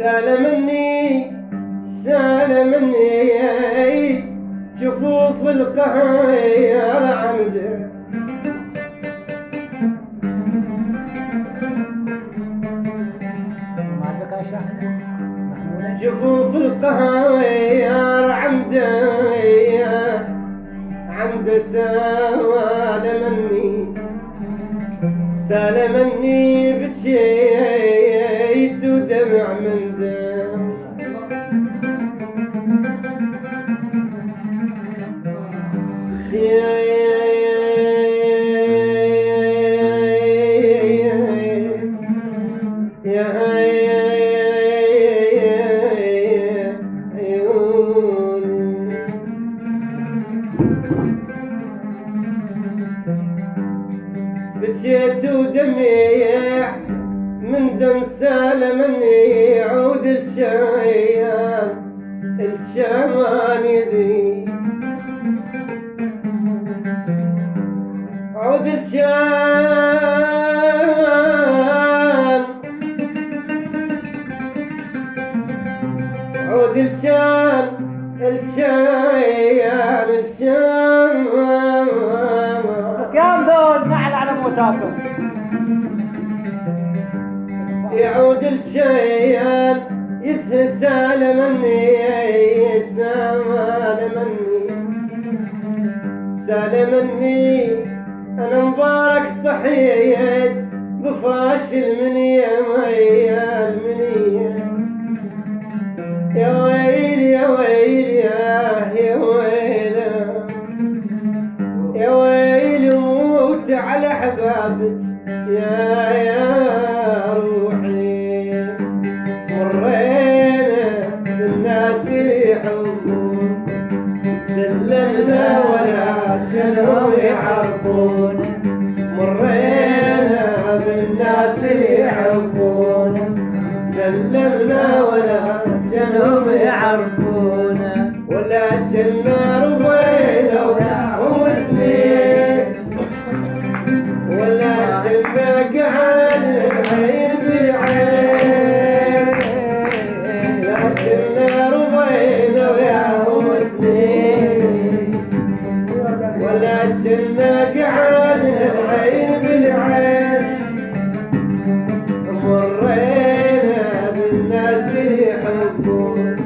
سالمني جفوف القهير عمده جفوف القهير عمده سالمني بجيت ودمع من دم بجيت ودميع من دم سالمني عود الشامان يزيد عود الشان كم دول نحل على موتاكم يعود الشيان يسهل سالمني انا مبارك تحيت بفراش المنية يا ويل يا ويل يا ويل موت على حبابك يا روحي مرينا بالناس يحبون سلمنا ولا جنهم يعرفون مرينا بالناس يحبون سلمنا ولا جنهم يعرفون ولا جنا رضينا ومسلمين ولا جنا قعد العين بالعين لا جنا رضينا ويا مسلمين ولا جنا قعد العين بالعين مرينا بالناس يحبون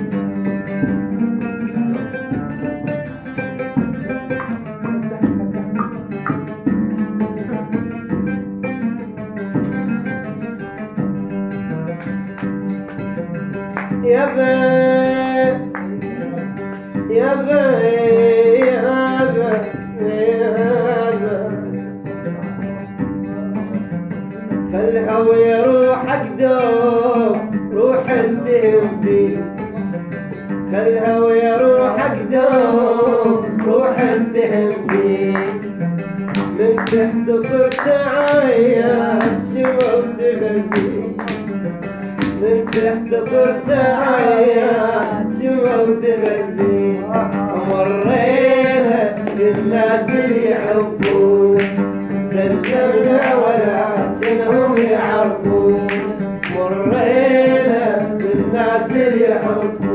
يا خلها يروح قدوم روح التهم بيه خلها ويروح قدوم روح التهم بيه من تحت صرت سعايا شوف تغني من تحت صرت سعايا شوف تغني مرينا بالناس اللي يحبون سلمنا ولا جنهم يعرفون مرينا بالناس اللي يحبون